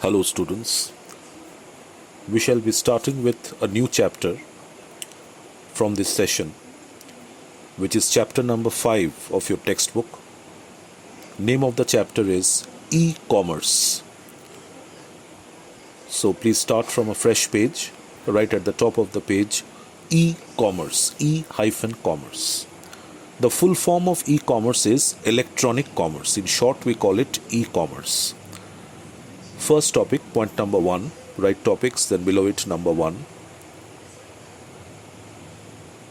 Hello students, we shall be starting with a new chapter from this session, which is chapter number 5 of your textbook. Name of the chapter is e-commerce. So please start from a fresh page, right at the top of the page, e-commerce, e-commerce. The full form of e-commerce is electronic commerce. In short, we call it e-commerce. First topic, point number 1, write topics, then below it number 1.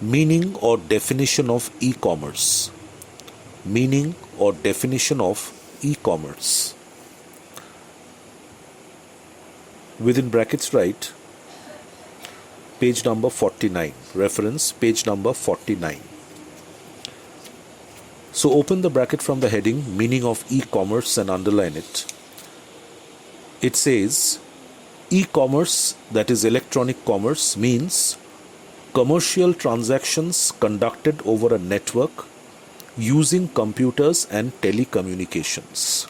Meaning or definition of e-commerce. Meaning or definition of e-commerce. Within brackets write page number 49, reference page number 49. So open the bracket from the heading meaning of e-commerce and underline it. It says e-commerce, that is electronic commerce, means commercial transactions conducted over a network using computers and telecommunications.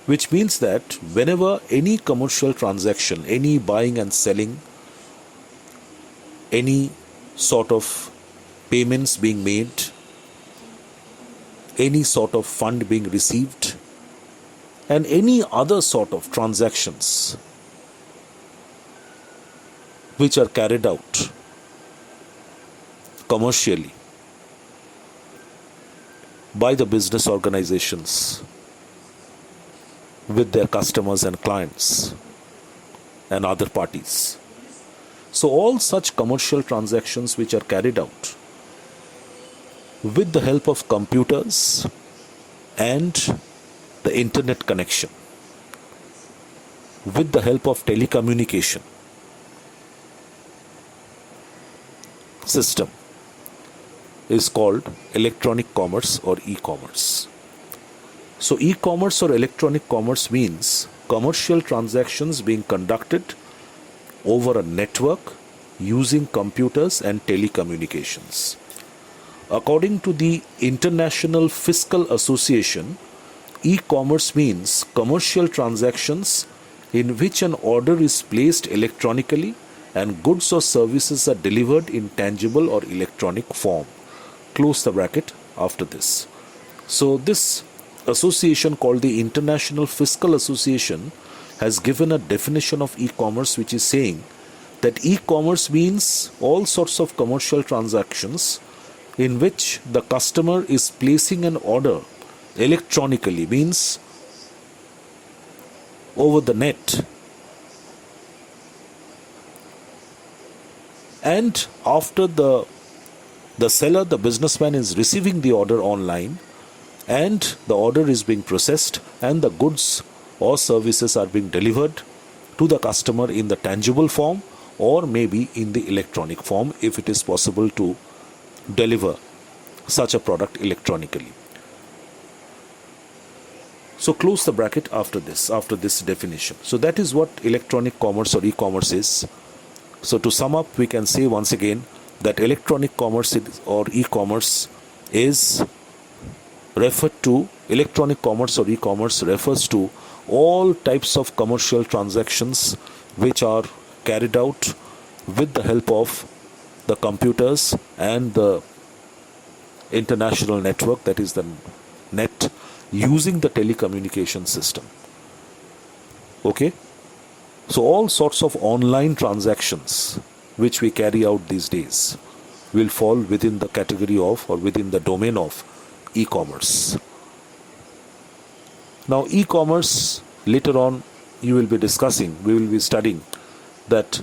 Which means that whenever any commercial transaction, any buying and selling, any sort of payments being made, any sort of fund being received, and any other sort of transactions which are carried out commercially by the business organizations with their customers and clients and other parties. So all such commercial transactions which are carried out with the help of computers and the internet connection, with the help of telecommunication system, is called electronic commerce or e-commerce. So e-commerce or electronic commerce means commercial transactions being conducted over a network using computers and telecommunications. According to the International Fiscal Association, e-commerce means commercial transactions in which an order is placed electronically and goods or services are delivered in tangible or electronic form. Close the bracket after this. So this association called the International Fiscal Association has given a definition of e-commerce, which is saying that e-commerce means all sorts of commercial transactions in which the customer is placing an order electronically, means over the net, and after the seller, the businessman, is receiving the order online, and the order is being processed and the goods or services are being delivered to the customer in the tangible form or maybe in the electronic form if it is possible to deliver such a product electronically. So close the bracket after this definition. So that is what electronic commerce or e-commerce is. So to sum up, we can say once again that electronic commerce or e-commerce is referred to, electronic commerce or e-commerce refers to all types of commercial transactions which are carried out with the help of the computers and the international network, that is the net, using the telecommunication system. Okay? So all sorts of online transactions which we carry out these days will fall within the category of or within the domain of e-commerce. Now e-commerce, later on we will be studying that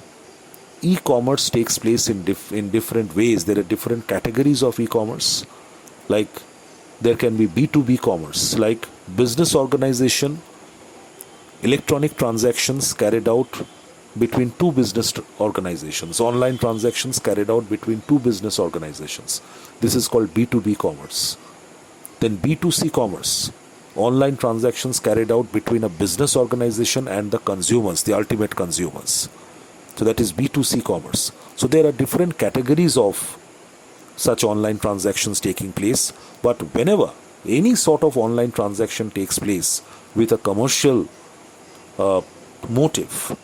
e-commerce takes place in different ways. There are different categories of e-commerce. Like there can be B2B commerce, like business organization, electronic transactions carried out between two business organizations, online transactions carried out between two business organizations. This is called B2B commerce. Then B2C commerce, online transactions carried out between a business organization and the consumers, the ultimate consumers. So that is B2C commerce. So there are different categories of such online transactions taking place, but whenever any sort of online transaction takes place with a commercial motive.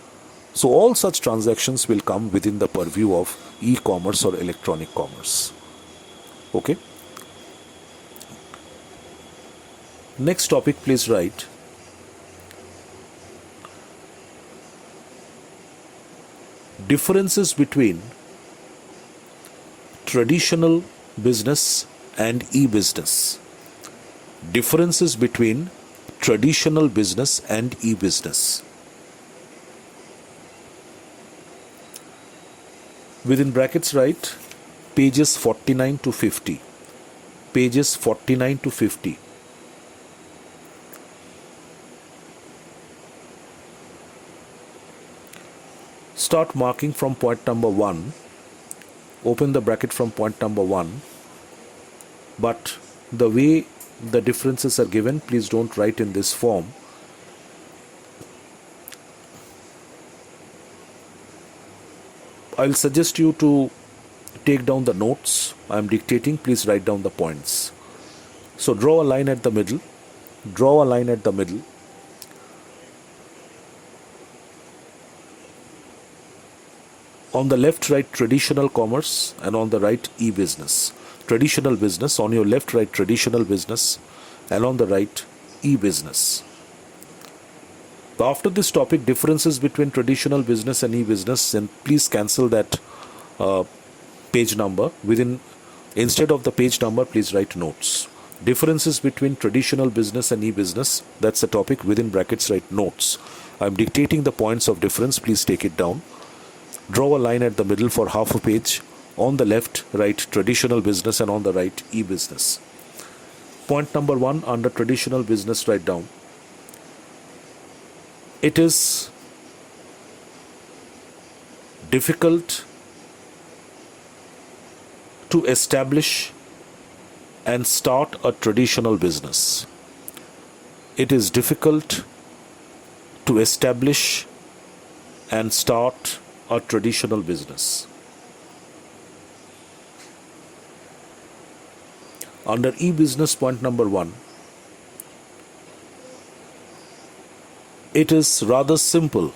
So all such transactions will come within the purview of e-commerce or electronic commerce. Okay. Next topic, please write. Differences between traditional business and e-business. Differences between traditional business and e-business. Within brackets write pages 49 to 50. Pages 49 to 50. Start marking from point number 1. Open the bracket from point number 1. But the way the differences are given, please don't write in this form. I'll suggest you to take down the notes I am dictating. Please write down the points. So draw a line at the middle. Draw a line at the middle. On the left write traditional commerce and on the right e-business. Traditional business, on your left write traditional business and on the right e-business. After this topic, differences between traditional business and e-business, and please cancel that page number. Instead of the page number, please write notes. Differences between traditional business and e-business, that's the topic. Within brackets write notes. I'm dictating the points of difference. Please take it down. Draw a line at the middle for half a page. On the left write traditional business and on the right e-business. Point number 1 under traditional business, write down. It is difficult to establish and start a traditional business. It is difficult to establish and start a traditional business. Under e-business, point number 1. It is rather simple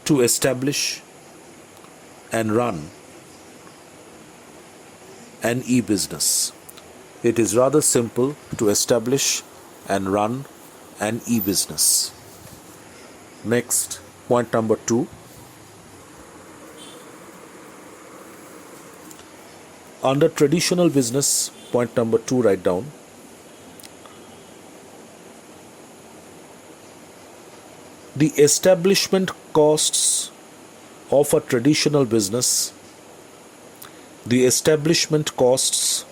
to establish and run an e-business. It is rather simple to establish and run an e-business. Next, point number 2. Under traditional business, point number 2, write down. The establishment costs of a traditional business, the establishment costs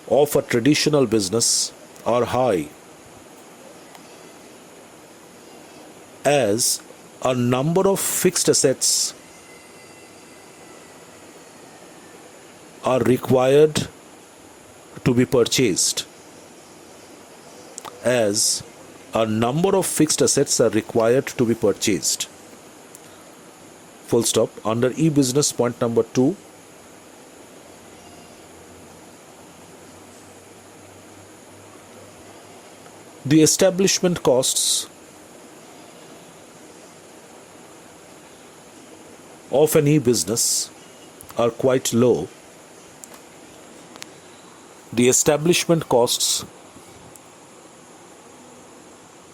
of a traditional business are high, as a number of fixed assets are required to be purchased. As a number of fixed assets are required to be purchased. Full stop. Under e-business, point number 2. The establishment costs of an e-business are quite low. The establishment costs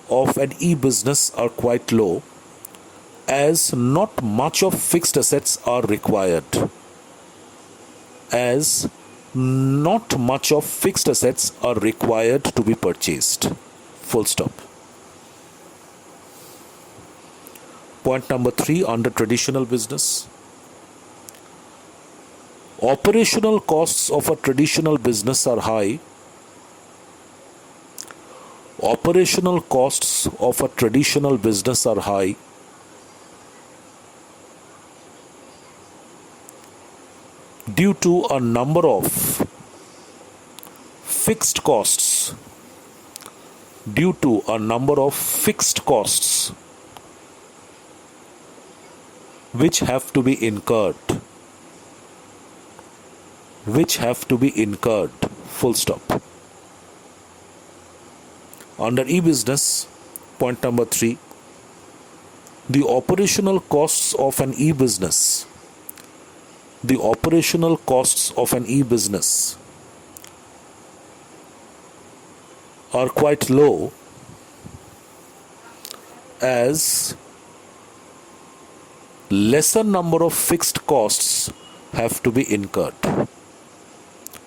of an e-business are quite low, as not much of fixed assets are required. As not much of fixed assets are required to be purchased. Full stop. Point number 3 under traditional business. Operational costs of a traditional business are high. Operational costs of a traditional business are high due to a number of fixed costs. Due to a number of fixed costs which have to be incurred. Which have to be incurred. Full stop. Under e-business, point number 3, the operational costs of an e-business. The operational costs of an e-business are quite low, as lesser number of fixed costs have to be incurred.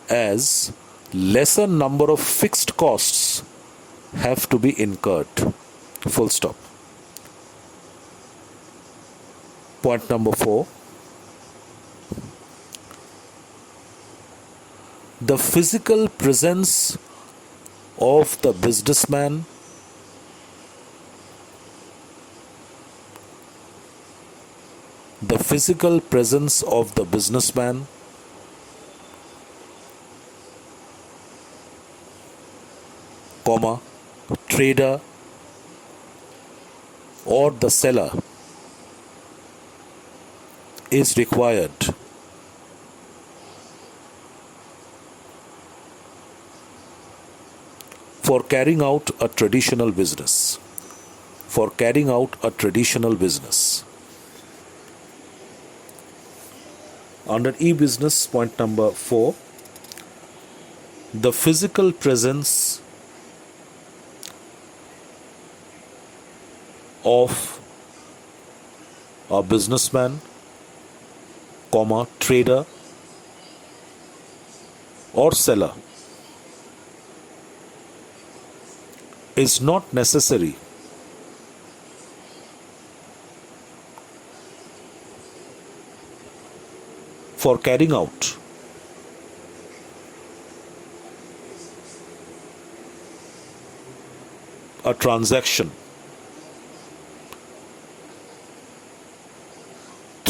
As lesser number of fixed costs have to be incurred. Full stop. Point number 4. The physical presence of the businessman comma, trader or the seller is required for carrying out a traditional business. Under e-business, point number 4, the physical presence of a businessman, comma, trader or seller is not necessary for carrying out a transaction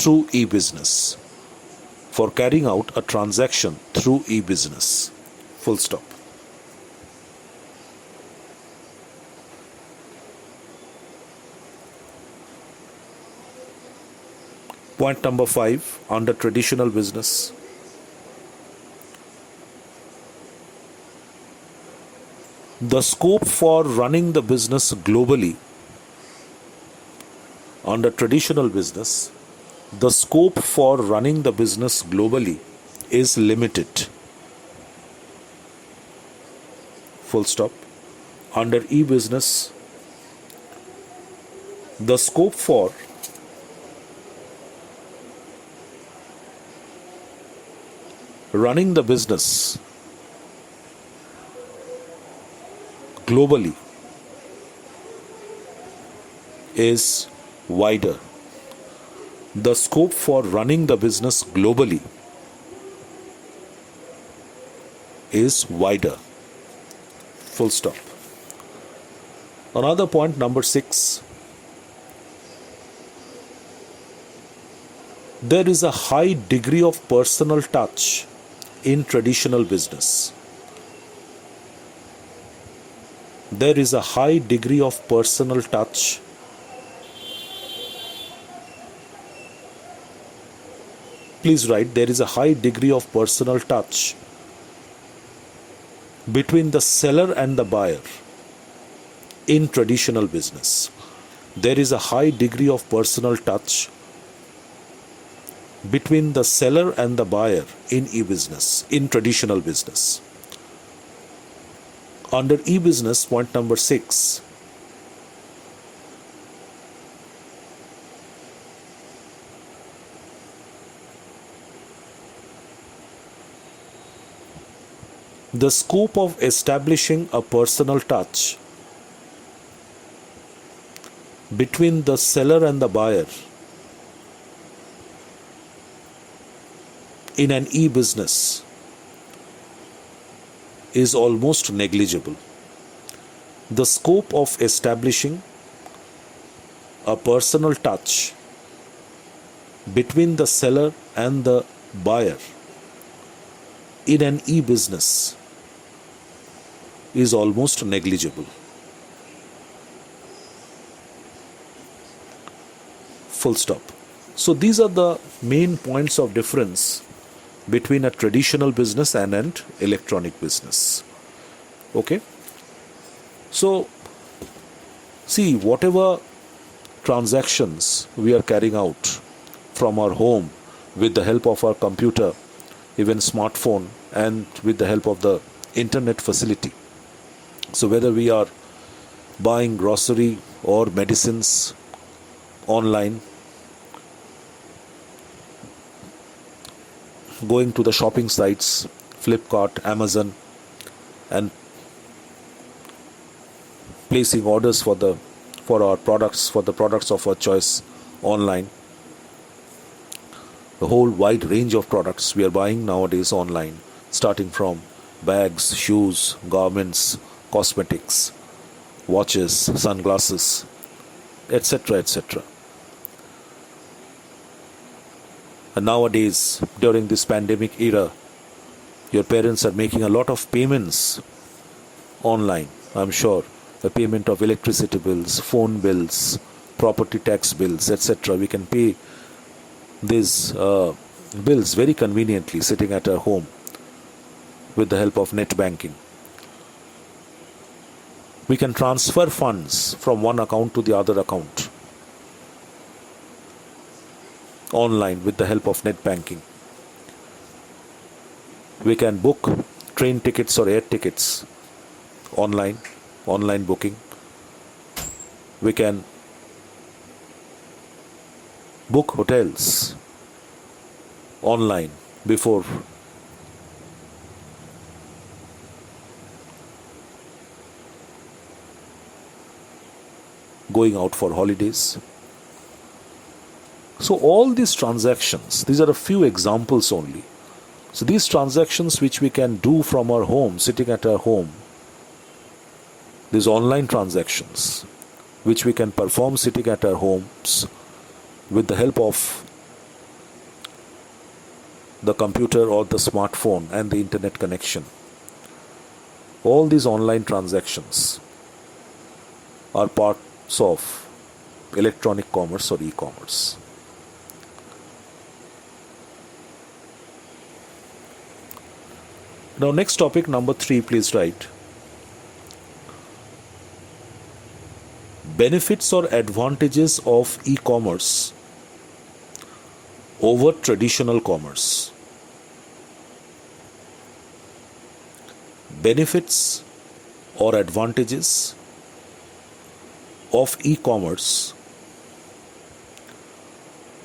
through e-business. For carrying out a transaction through e-business. Full stop. Point number 5, under traditional business. The scope for running the business globally. Under traditional business, the scope for running the business globally is limited. Full stop. Under e-business, the scope for running the business globally is wider. The scope for running the business globally is wider. Full stop. Another point, number 6. There is a high degree of personal touch in traditional business. There is a high degree of personal touch Please write, there is a high degree of personal touch between the seller and the buyer in traditional business. There is a high degree of personal touch between the seller and the buyer in e-business, in traditional business. Under e-business, point number 6, the scope of establishing a personal touch between the seller and the buyer in an e-business is almost negligible. The scope of establishing a personal touch between the seller and the buyer in an e-business is almost negligible. Full stop. So these are the main points of difference between a traditional business and an electronic business. Okay. So, see, whatever transactions we are carrying out from our home with the help of our computer, even smartphone, and with the help of the internet facility. So whether we are buying grocery or medicines online, going to the shopping sites, Flipkart, Amazon, and placing orders for the products of our choice online. The whole wide range of products we are buying nowadays online, starting from bags, shoes, garments, cosmetics, watches, sunglasses, etc., etc. And nowadays, during this pandemic era, your parents are making a lot of payments online, I'm sure. The payment of electricity bills, phone bills, property tax bills, etc. We can pay these bills very conveniently sitting at our home with the help of net banking. We can transfer funds from one account to the other account online with the help of net banking. We can book train tickets or air tickets online booking. We can book hotels online before going out for holidays. So all these transactions, these are a few examples only. So these transactions which we can do from our home, sitting at our home, these online transactions which we can perform sitting at our homes with the help of the computer or the smartphone and the internet connection. All these online transactions are parts of electronic commerce or e-commerce. Now next topic, number 3, please write. Benefits or advantages of e-commerce over traditional commerce. Benefits or advantages of e-commerce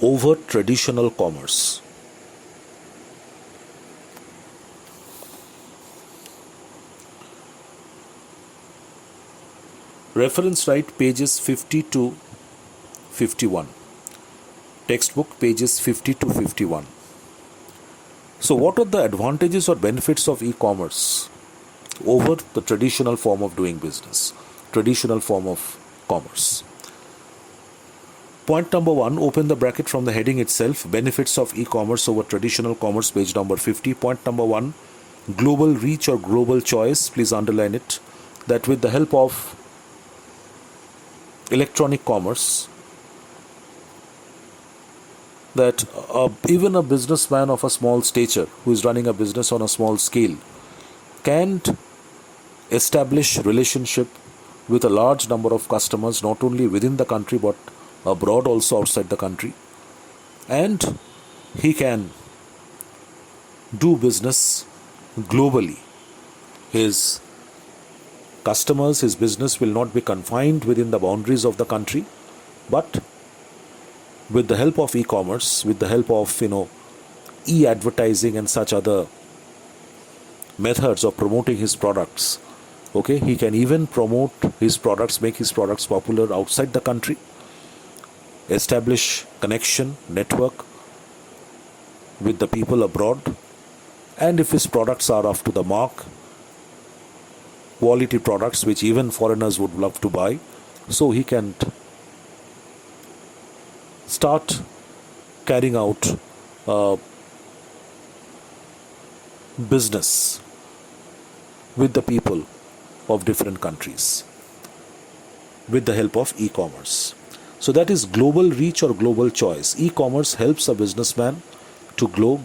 over traditional commerce. Reference write pages 50 to 51. Textbook pages 50 to 51. So what are the advantages or benefits of e-commerce over the traditional form of doing business, traditional form of commerce? Point number 1, open the bracket from the heading itself, benefits of e-commerce over traditional commerce, page number 50. Point number 1, global reach or global choice, please underline it, that with the help of electronic commerce, that even a businessman of a small stature who is running a business on a small scale can establish relationship with a large number of customers, not only within the country but abroad also, outside the country, and he can do business globally. His customers, his business will not be confined within the boundaries of the country, but with the help of e-commerce, with the help of e-advertising and such other methods of promoting his products, okay, he can even promote his products, make his products popular outside the country, establish connection, network with the people abroad, and if his products are up to the mark, quality products which even foreigners would love to buy, so he can start carrying out business with the people of different countries with the help of e-commerce. So that is global reach or global choice. E-commerce helps a businessman to go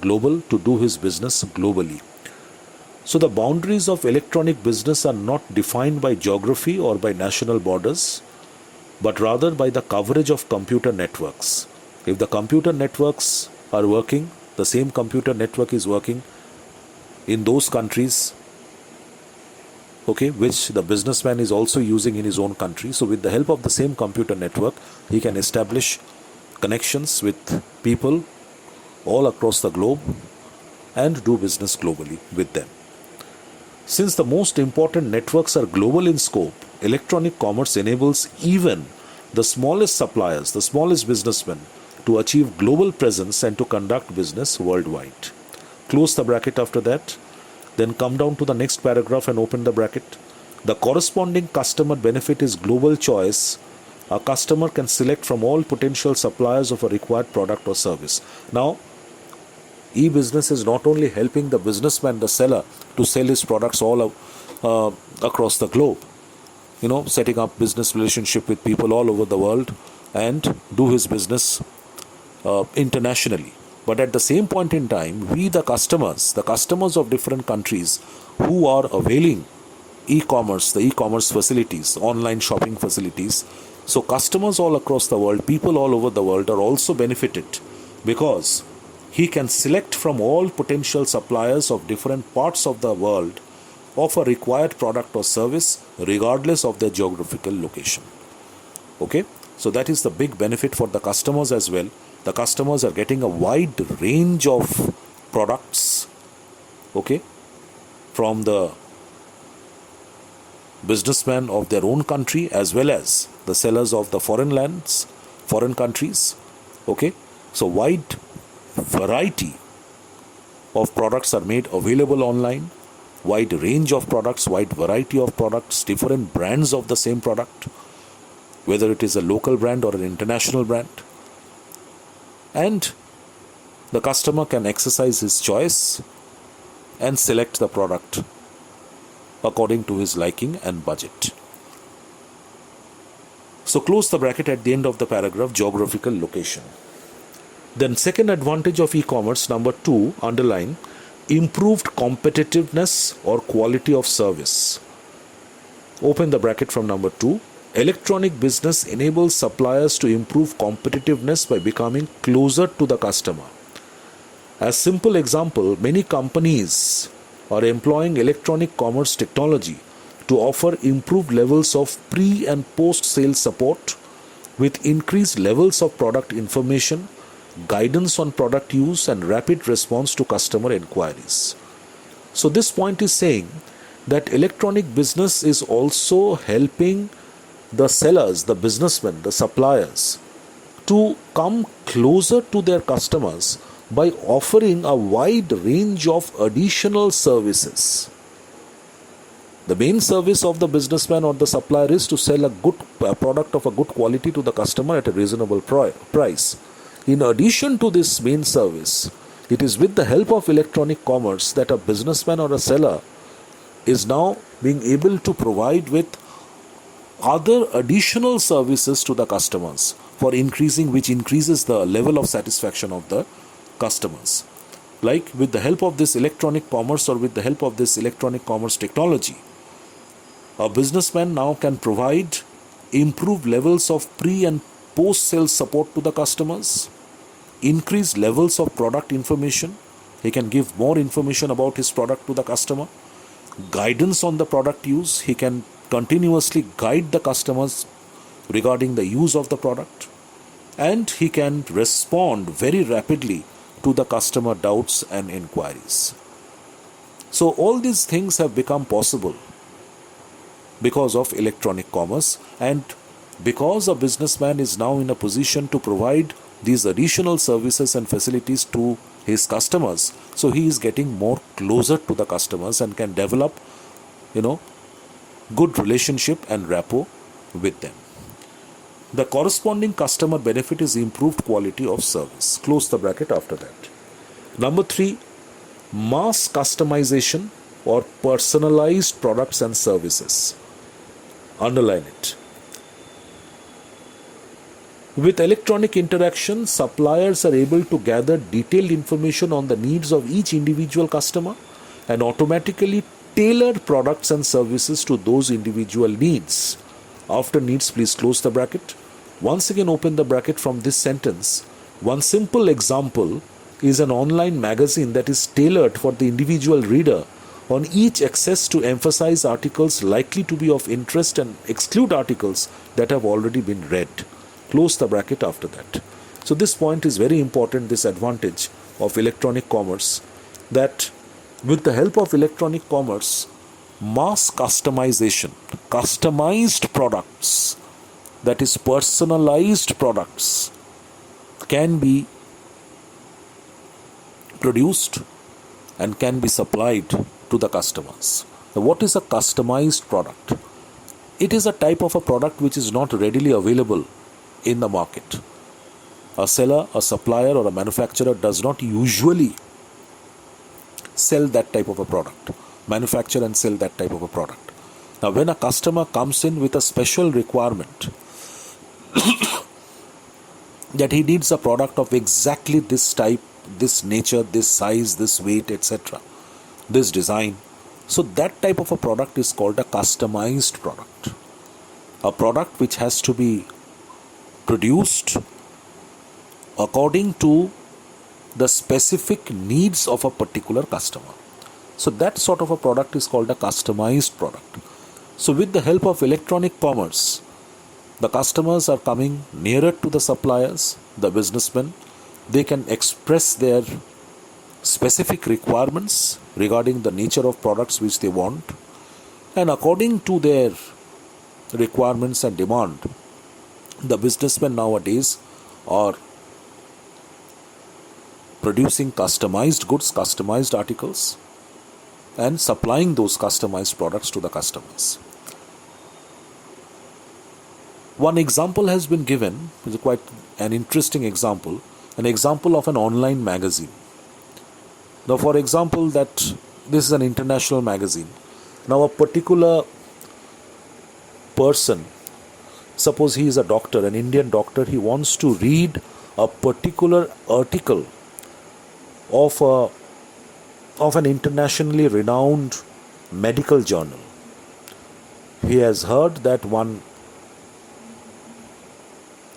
global, to do his business globally. So the boundaries of electronic business are not defined by geography or by national borders, but rather by the coverage of computer networks. If the computer networks are working, the same computer network is working in those countries, okay, which the businessman is also using in his own country. So with the help of the same computer network, he can establish connections with people all across the globe and do business globally with them. Since the most important networks are global in scope, electronic commerce enables even the smallest suppliers, the smallest businessmen, to achieve global presence and to conduct business worldwide. Close the bracket after that. Then come down to the next paragraph and open the bracket. The corresponding customer benefit is global choice. A customer can select from all potential suppliers of a required product or service. Now, e-business is not only helping the businessman, the seller, to sell his products all across the globe, setting up business relationship with people all over the world and do his business internationally. But at the same point in time, we, the customers of different countries who are availing e-commerce, the e-commerce facilities, online shopping facilities, so customers all across the world, people all over the world are also benefited because he can select from all potential suppliers of different parts of the world of a required product or service regardless of their geographical location. Okay, so that is the big benefit for the customers as well. The customers are getting a wide range of products, okay, from the businessmen of their own country as well as the sellers of the foreign lands, foreign countries, okay. So wide variety of products are made available online, wide range of products, wide variety of products, different brands of the same product, whether it is a local brand or an international brand. And the customer can exercise his choice and select the product according to his liking and budget. So close the bracket at the end of the paragraph, geographical location. Then second advantage of e-commerce, number 2, underline, improved competitiveness or quality of service. Open the bracket from number 2. Electronic business enables suppliers to improve competitiveness by becoming closer to the customer. As simple example, many companies are employing electronic commerce technology to offer improved levels of pre- and post-sale support with increased levels of product information, guidance on product use, and rapid response to customer inquiries. So this point is saying that electronic business is also helping the sellers, the businessmen, the suppliers to come closer to their customers by offering a wide range of additional services. The main service of the businessman or the supplier is to sell a good product of a good quality to the customer at a reasonable price. In addition to this main service, it is with the help of electronic commerce that a businessman or a seller is now being able to provide with other additional services to the customers which increases the level of satisfaction of the customers. Like with the help of this electronic commerce or with the help of this electronic commerce technology, a businessman now can provide improved levels of pre- and post-sale support to the customers, increased levels of product information. He can give more information about his product to the customer, guidance on the product use. He can continuously guide the customers regarding the use of the product, and he can respond very rapidly to the customer doubts and inquiries. So all these things have become possible because of electronic commerce, and because a businessman is now in a position to provide these additional services and facilities to his customers, so he is getting more closer to the customers and can develop good relationship and rapport with them. The corresponding customer benefit is improved quality of service. Close the bracket after that. Number 3, mass customization or personalized products and services. Underline it. With electronic interaction, suppliers are able to gather detailed information on the needs of each individual customer and automatically tailor products and services to those individual needs. After needs, please close the bracket. Once again, open the bracket from this sentence. One simple example is an online magazine that is tailored for the individual reader on each access to emphasize articles likely to be of interest and exclude articles that have already been read. Close the bracket after that. So this point is very important, this advantage of electronic commerce, that with the help of electronic commerce, mass customization, customized products, that is personalized products, can be produced and can be supplied to the customers. Now, what is a customized product? It is a type of a product which is not readily available in the market. A seller, a supplier, or a manufacturer does not usually sell that type of a product, manufacture and sell that type of a product. Now, when a customer comes in with a special requirement that he needs a product of exactly this type, this nature, this size, this weight, etc., this design, so that type of a product is called a customized product. A product which has to be produced according to the specific needs of a particular customer. So that sort of a product is called a customized product. So with the help of electronic commerce, the customers are coming nearer to the suppliers, the businessmen. They can express their specific requirements regarding the nature of products which they want, and according to their requirements and demand, the businessmen nowadays are producing customized goods, customized articles, and supplying those customized products to the customers. One example has been given, which is quite an interesting example, an example of an online magazine. Now, for example, that this is an international magazine. Now, a particular person, suppose he is a doctor, an Indian doctor, he wants to read a particular article of an internationally renowned medical journal. He has heard that one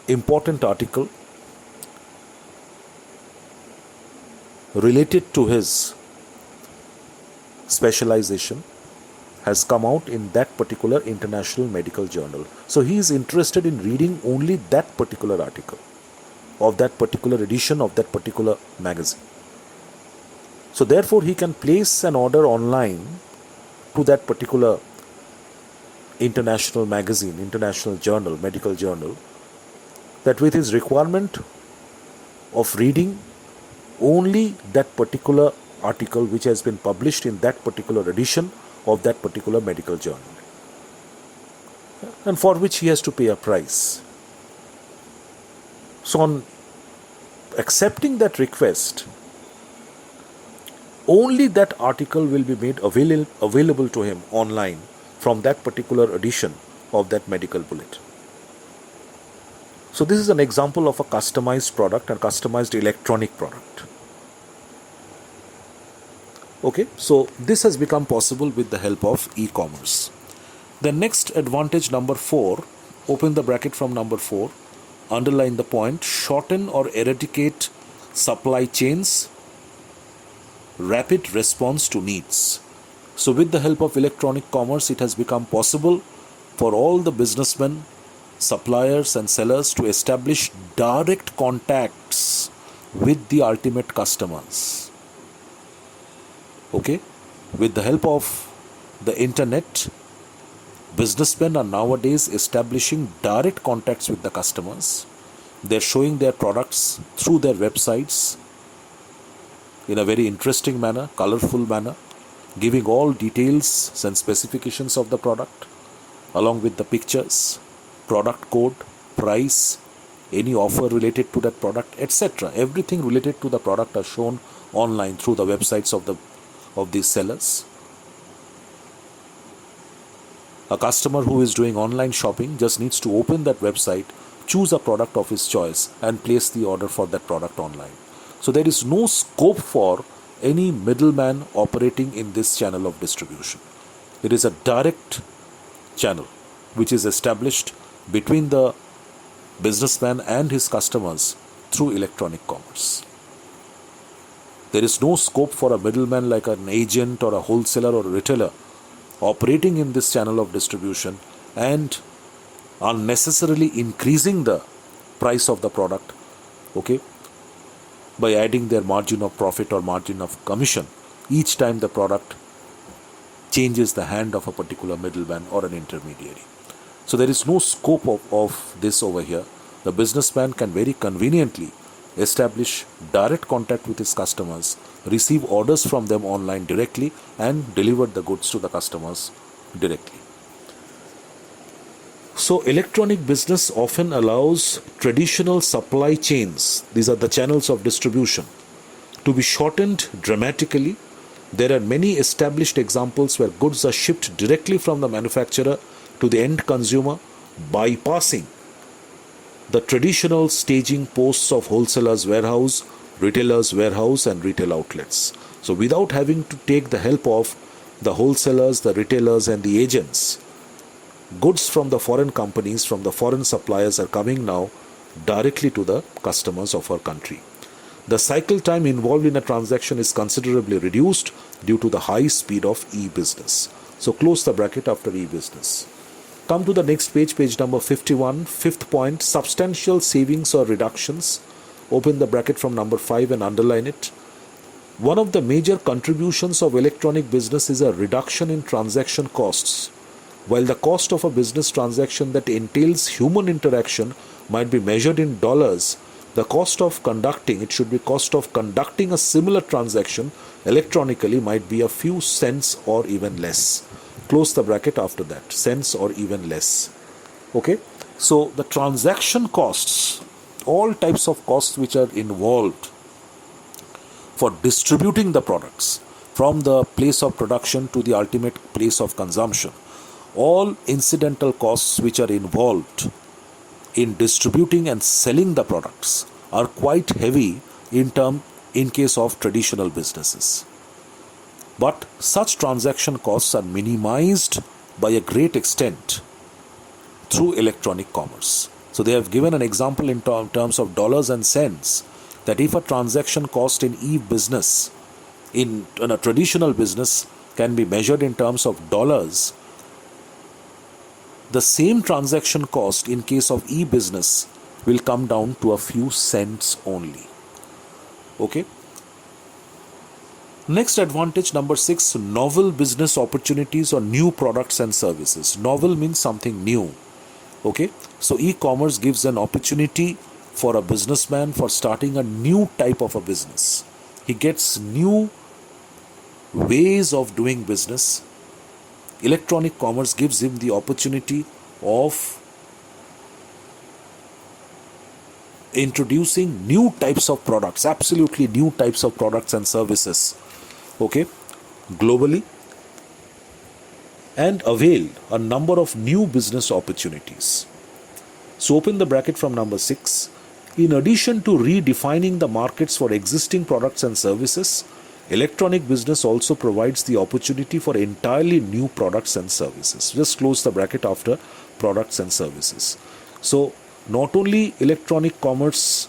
important article related to his specialization has come out in that particular international medical journal. So he is interested in reading only that particular article of that particular edition of that particular magazine. So therefore he can place an order online to that particular international magazine, international journal, medical journal, that with his requirement of reading only that particular article which has been published in that particular edition of that particular medical journal, and for which he has to pay a price. So on accepting that request, only that article will be made available to him online from that particular edition of that medical bulletin. So this is an example of a customized product and customized electronic product. Okay, so this has become possible with the help of e-commerce. The next advantage, number 4, open the bracket from number 4, underline the point, shorten or eradicate supply chains, rapid response to needs. So with the help of electronic commerce, it has become possible for all the businessmen, suppliers and sellers to establish direct contacts with the ultimate customers. Okay, with the help of the internet, businessmen are nowadays establishing direct contacts with the customers. They're showing their products through their websites in a very interesting manner, colorful manner, giving all details and specifications of the product along with the pictures, product code, price, any offer related to that product, etc. Everything related to the product are shown online through the websites of these sellers. A customer who is doing online shopping just needs to open that website, choose a product of his choice, and place the order for that product online. So there is no scope for any middleman operating in this channel of distribution. It is a direct channel which is established between the businessman and his customers through electronic commerce. There is no scope for a middleman like an agent or a wholesaler or a retailer operating in this channel of distribution and unnecessarily increasing the price of the product, okay, by adding their margin of profit or margin of commission each time the product changes the hand of a particular middleman or an intermediary. So there is no scope of this over here. The businessman can very conveniently establish direct contact with his customers, receive orders from them online directly, and deliver the goods to the customers directly. So electronic business often allows traditional supply chains, these are the channels of distribution, to be shortened dramatically. There are many established examples where goods are shipped directly from the manufacturer to the end consumer, bypassing the traditional staging posts of wholesalers' warehouse, retailers' warehouse, and retail outlets. So without having to take the help of the wholesalers, the retailers, and the agents, goods from the foreign companies, from the foreign suppliers are coming now directly to the customers of our country. The cycle time involved in a transaction is considerably reduced due to the high speed of e-business. So close the bracket after e-business. Come to the next page, page number 51, fifth point, substantial savings or reductions. Open the bracket from number 5 and underline it. One of the major contributions of electronic business is a reduction in transaction costs. While the cost of a business transaction that entails human interaction might be measured in dollars, the cost of conducting a similar transaction electronically might be a few cents or even less. Close the bracket after that, cents or even less. Okay, so the transaction costs, all types of costs which are involved for distributing the products from the place of production to the ultimate place of consumption, all incidental costs which are involved in distributing and selling the products are quite heavy in case of traditional businesses. But such transaction costs are minimized by a great extent through electronic commerce. So they have given an example in terms of dollars and cents, that if a transaction cost in e-business, in a traditional business, can be measured in terms of dollars, the same transaction cost in case of e-business will come down to a few cents only. Okay. Next advantage, number 6, novel business opportunities or new products and services. Novel means something new. Okay. So e-commerce gives an opportunity for a businessman for starting a new type of a business. He gets new ways of doing business. Electronic commerce gives him the opportunity of introducing new types of products, absolutely new types of products and services, okay, globally, and avail a number of new business opportunities. So open the bracket from number 6. In addition to redefining the markets for existing products and services, electronic business also provides the opportunity for entirely new products and services. Just close the bracket after products and services. So not only electronic commerce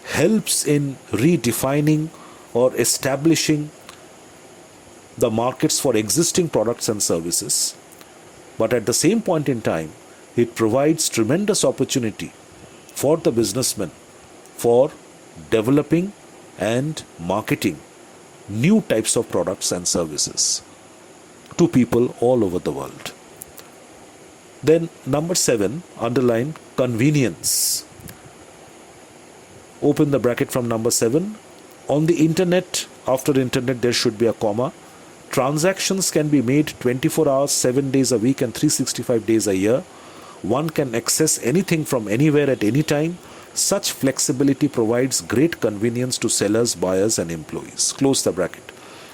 helps in redefining or establishing the markets for existing products and services, but at the same point in time, it provides tremendous opportunity for the businessman for developing and marketing new types of products and services to people all over the world. Then number 7, underline convenience. Open the bracket from number 7. On the internet, after internet there should be a comma. Transactions can be made 24 hours, 7 days a week and 365 days a year. One can access anything from anywhere at any time. Such flexibility provides great convenience to sellers, buyers and employees. Close the bracket.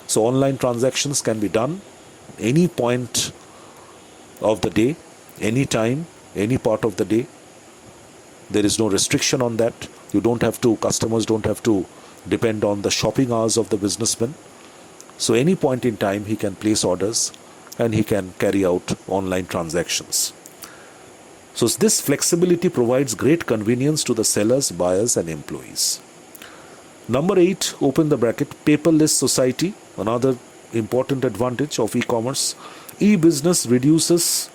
So online transactions can be done any point of the day, any time, any part of the day. There is no restriction on that. Customers don't have to depend on the shopping hours of the businessman. So any point in time he can place orders and he can carry out online transactions. So this flexibility provides great convenience to the sellers, buyers and employees. Number 8, open the bracket, paperless society. Another important advantage of e-commerce. E-business reduces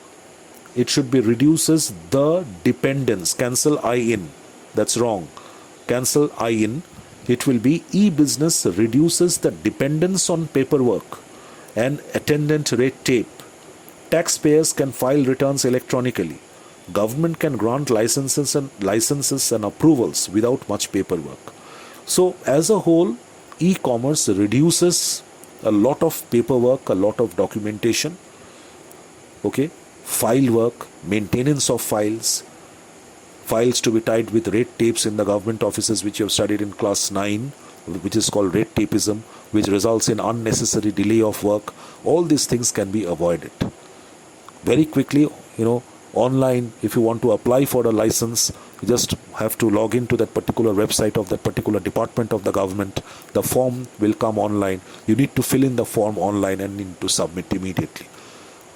the dependence. Cancel I in. That's wrong. Cancel I in. It will be e-business reduces the dependence on paperwork and attendant red tape. Taxpayers can file returns electronically. Government can grant licenses and approvals without much paperwork. So as a whole, e-commerce reduces a lot of paperwork, a lot of documentation, okay, file work, maintenance of files to be tied with red tapes in the government offices, which you have studied in class 9, which is called red tapeism, which results in unnecessary delay of work. All these things can be avoided very quickly. Online, if you want to apply for a license, you just have to log into that particular website of that particular department of the government. The form will come online. You need to fill in the form online and need to submit immediately.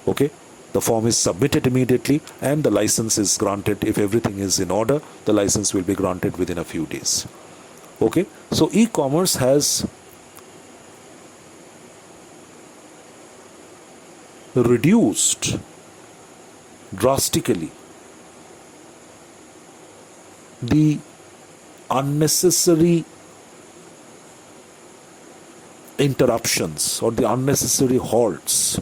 Okay? The form is submitted immediately and the license is granted. If everything is in order, the license will be granted within a few days. Okay? So e-commerce has reduced drastically the unnecessary interruptions or the unnecessary halts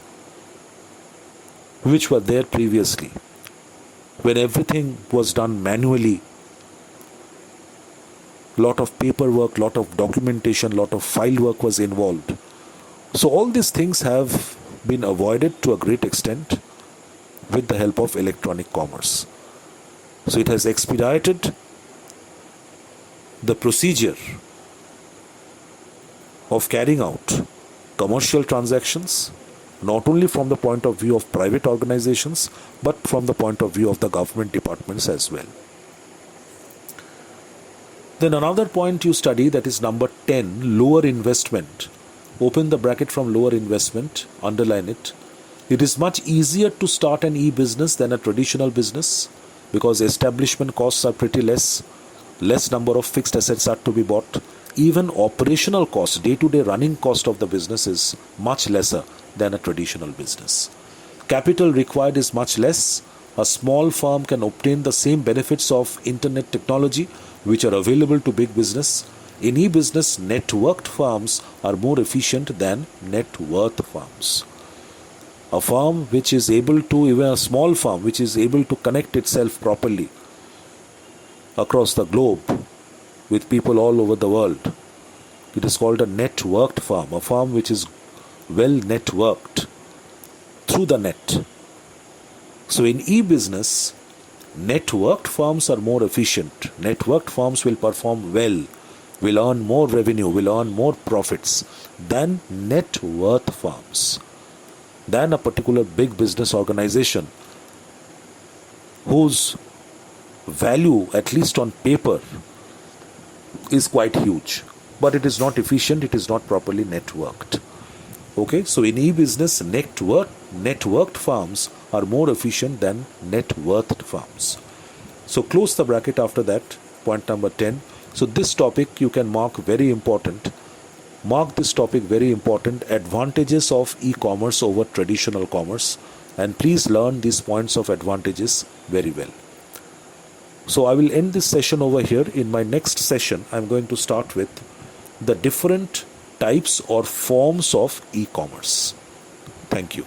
which were there previously, when everything was done manually. Lot of paperwork, lot of documentation, lot of file work was involved. So all these things have been avoided to a great extent with the help of electronic commerce. So it has expedited the procedure of carrying out commercial transactions, not only from the point of view of private organizations, but from the point of view of the government departments as well. Then another point you study, that is number 10, lower investment. Open the bracket from lower investment, underline it. It is much easier to start an e-business than a traditional business because establishment costs are pretty less number of fixed assets are to be bought. Even operational cost, day-to-day running cost of the business is much lesser than a traditional business. Capital required is much less. A small firm can obtain the same benefits of internet technology which are available to big business. In e-business, networked firms are more efficient than net worth firms. A firm which is able to, even a small firm which is able to connect itself properly across the globe with people all over the world, it is called a networked firm, a firm which is well networked through the net. So in e-business, networked firms are more efficient. Networked firms will perform well, will earn more revenue, will earn more profits than net worth firms, than a particular big business organization whose value, at least on paper, is quite huge, but it is not efficient, it is not properly networked. Okay, so in e-business, networked firms are more efficient than net worth firms. So close the bracket after that, point number 10. So this topic you can mark very important. Mark this topic very important, advantages of e-commerce over traditional commerce, and please learn these points of advantages very well. So I will end this session over here. In my next session, I am going to start with the different types or forms of e-commerce. Thank you.